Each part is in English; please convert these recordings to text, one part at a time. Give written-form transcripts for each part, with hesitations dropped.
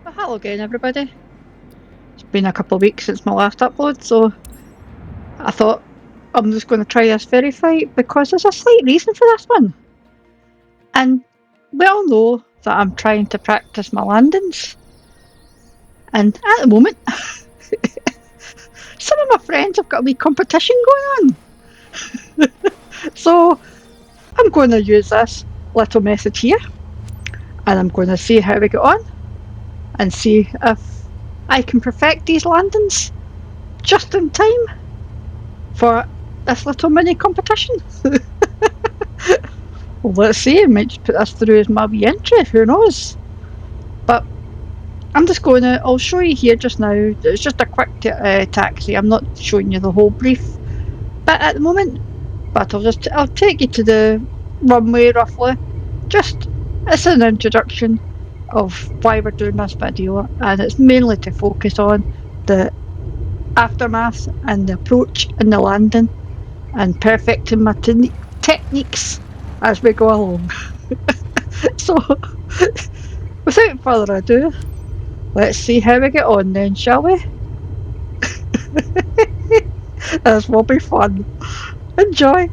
Well, hello again, everybody. It's been a couple of weeks since my last upload, so I thought I'm just going to try this verify because there's a slight reason for this one. And we all know that I'm trying to practice my landings, and at the moment, some of my friends have got a wee competition going on. So I'm going to use this little message here, and I'm going to see how we get on, and see if I can perfect these landings just in time for this little mini competition. Well, let's see, I might just put this through as my wee entry, who knows? But I'm just going to, I'll show you here just now, it's just a quick taxi, I'm not showing you the whole brief bit at the moment, but I'll take you to the runway roughly, just as an introduction of why we're doing this video, and it's mainly to focus on the aftermath and the approach and the landing and perfecting my techniques as we go along. So, without further ado, let's see how we get on then, shall we? This will be fun. Enjoy!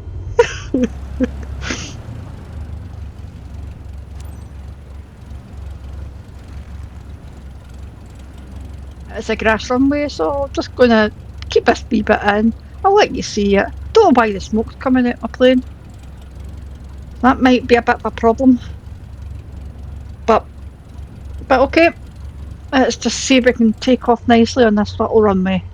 It's a grass runway, so I'm just going to keep this wee bit in. I'll let you see it. Don't know why the smoke's coming out my plane. That might be a bit of a problem. But okay. Let's just see if we can take off nicely on this little runway.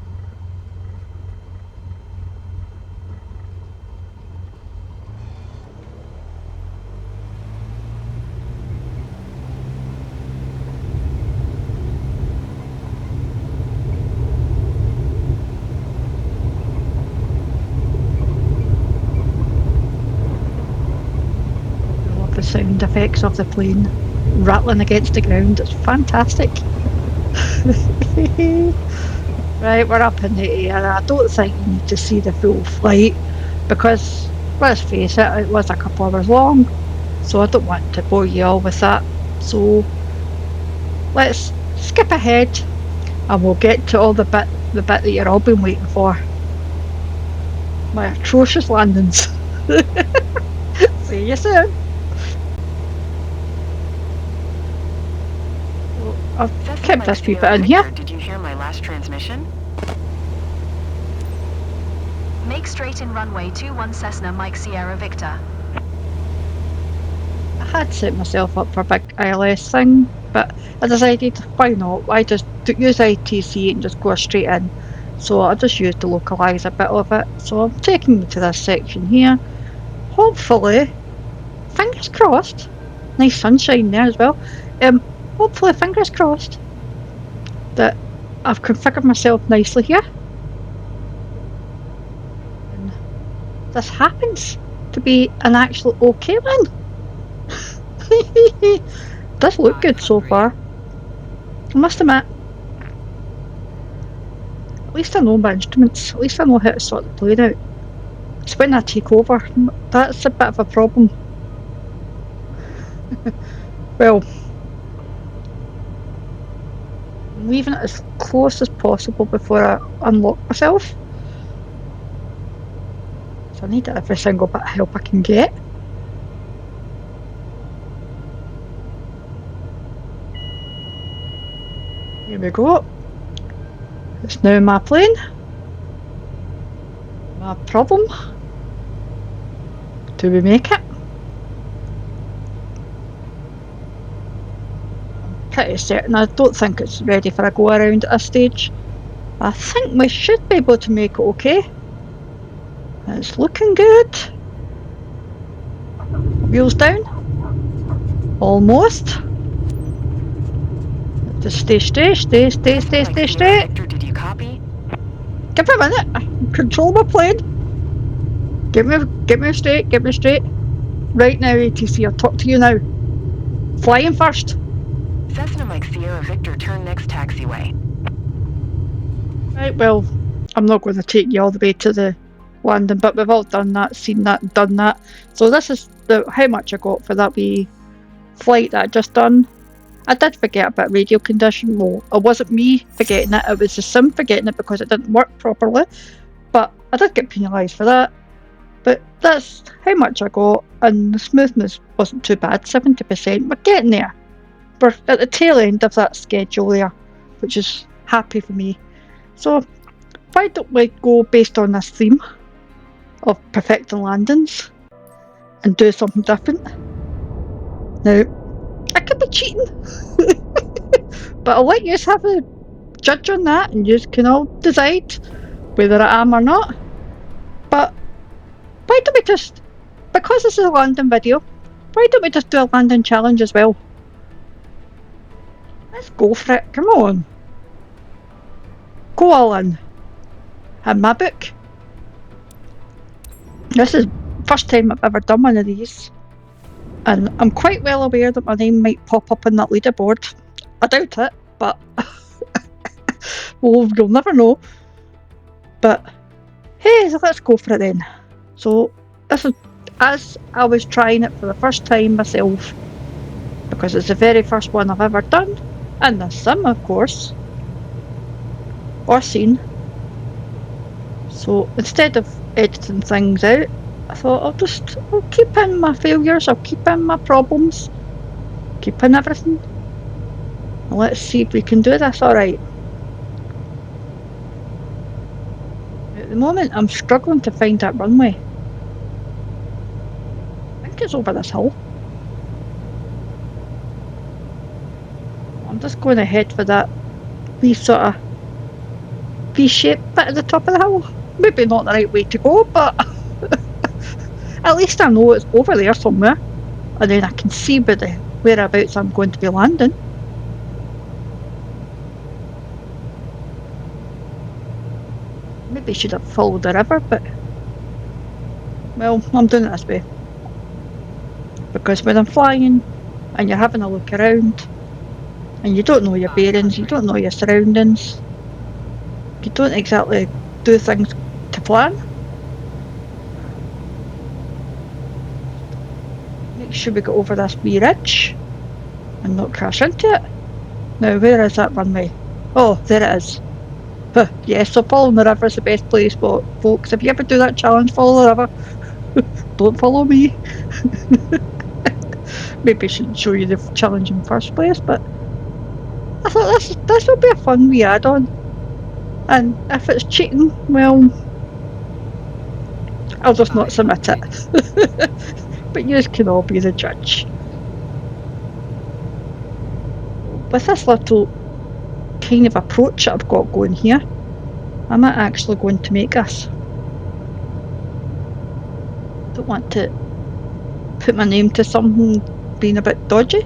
I love the sound effects of the plane rattling against the ground. It's fantastic. Right, we're up in the air. I don't think you need to see the full flight because, let's face it, it was a couple hours long, so I don't want to bore you all with that. So let's skip ahead and we'll get to all the bit that you've all been waiting for. My atrocious landings. See you soon. I've kept this wee bit in here. Did you hear my last transmission? Make straight in runway 21 Cessna Mike Sierra Victor. I had set myself up for a big ILS thing, but I decided, why not? I just use ITC and just go straight in. So I just used to localise a bit of it. So I'm taking you to this section here. Hopefully, fingers crossed, nice sunshine there as well. Hopefully, fingers crossed, that I've configured myself nicely here. And this happens to be an actual okay one. Does look good so far. I must admit. At least I know my instruments. At least I know how to sort the plane out. It's when I take over, that's a bit of a problem. Well, I'm leaving it as close as possible before I unlock myself. So I need every single bit of help I can get. Here we go. It's now my plane. My problem. Do we make it? I'm pretty certain. I don't think it's ready for a go around at this stage. I think we should be able to make it okay. It's looking good. Wheels down. Almost. Just stay straight. Victor, did you copy? Give me a minute. Control my plane. Get me straight. Right now, ATC, I'll talk to you now. Flying first. Cessna Mike Sierra Victor, turn next taxiway. Right, well, I'm not going to take you all the way to the landing, but we've all done that, seen that, done that. So this is how much I got for that wee flight that I just done. I did forget about radio condition. Well, it wasn't me forgetting it was the sim forgetting it because it didn't work properly. But I did get penalised for that. But that's how much I got, and the smoothness wasn't too bad, 70%. We're getting there. We're at the tail end of that schedule there, which is happy for me. So why don't we go based on this theme of perfecting landings and do something different? Now, I could be cheating, but I'll let you have a judge on that, and you can all decide whether I am or not. But why don't we just, because this is a landing video, why don't we just do a landing challenge as well? Let's go for it, come on. Go all in. In my book. This is the first time I've ever done one of these. And I'm quite well aware that my name might pop up on that leaderboard. I doubt it, but well, you'll never know. But hey, so let's go for it then. So this is as I was trying it for the first time myself, because it's the very first one I've ever done, and the sim, of course, or seen. So instead of editing things out, I thought I'll keep in my failures, I'll keep in my problems, keep in everything. And let's see if we can do this alright. At the moment I'm struggling to find that runway. I think it's over this hill. I'm just going to head for that wee sort of V-shaped bit at the top of the hill. Maybe not the right way to go, but at least I know it's over there somewhere, and then I can see whereabouts I'm going to be landing. Maybe I should have followed the river, but well, I'm doing it this way. Because when I'm flying and you're having a look around and you don't know your bearings, you don't know your surroundings, you don't exactly do things to plan. Make sure we go over this wee ridge and not crash into it. Now, where is that runway? Oh, there it is. Huh, yes, so following the river is the best place, but folks, if you ever do that challenge, follow the river. Don't follow me. Maybe I shouldn't show you the challenge in the first place, but I thought this would be a fun wee add-on. And if it's cheating, well, I'll just not submit it. But you can all be the judge. With this little kind of approach that I've got going here, am I actually going to make this? Don't want to put my name to something being a bit dodgy,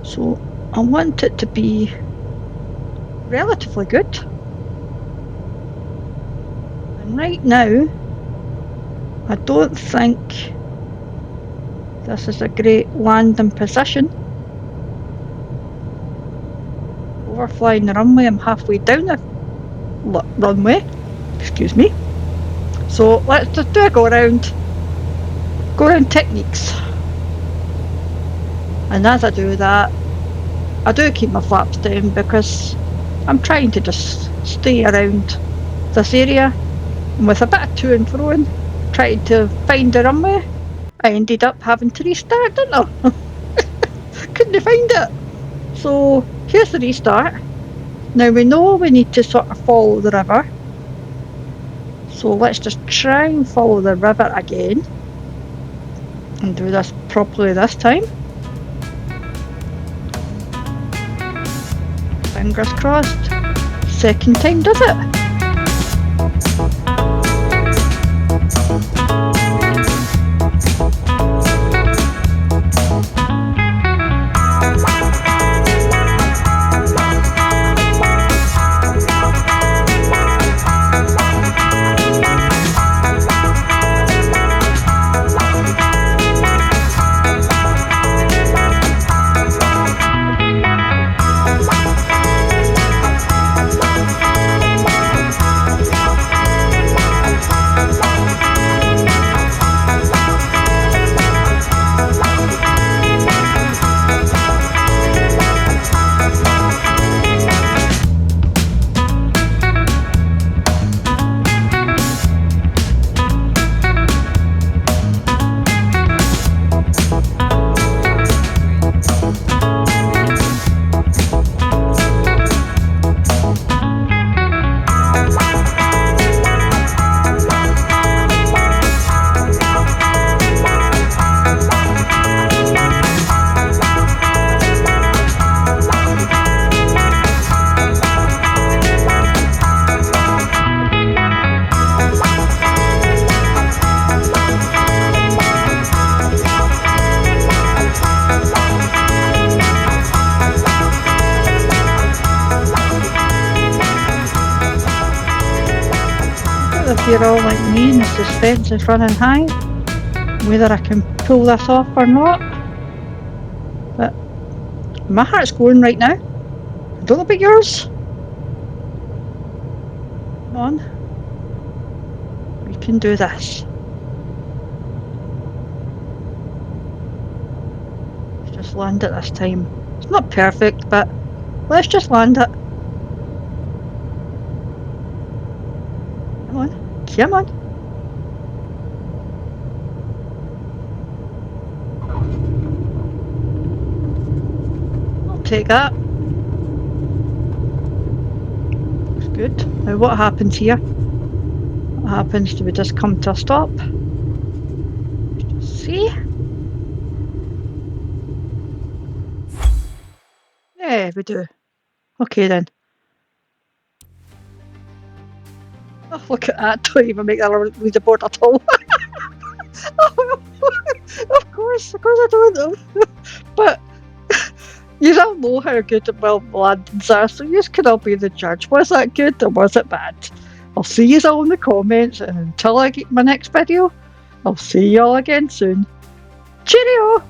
so I want it to be relatively good. And right now I don't think this is a great landing position. Overflying the runway, I'm halfway down the runway, excuse me. So let's just do a go around techniques. And as I do that, I do keep my flaps down because I'm trying to just stay around this area, and with a bit of to and fro trying to find the runway, I ended up having to restart, didn't I? Couldn't find it. So here's the restart. Now we know we need to sort of follow the river, so let's just try and follow the river again and do this properly this time. Fingers crossed. Second time does it. if you're all like me and the suspense is running high, whether I can pull this off or not. But my heart's going right now. I don't know about yours. Come on. We can do this. Let's just land it this time. It's not perfect, but let's just land it. Come on. Come on. I'll take that. Looks good. Now what happens here? What happens? Do we just come to a stop? Let's just see. Yeah, we do. Okay then. Oh, look at that. Don't even make that leaderboard at all. Of course I don't know. But you don't know how good well landings are, so you can all be the judge. Was that good or was it bad? I'll see you all in the comments, and until I get my next video, I'll see you all again soon. Cheerio!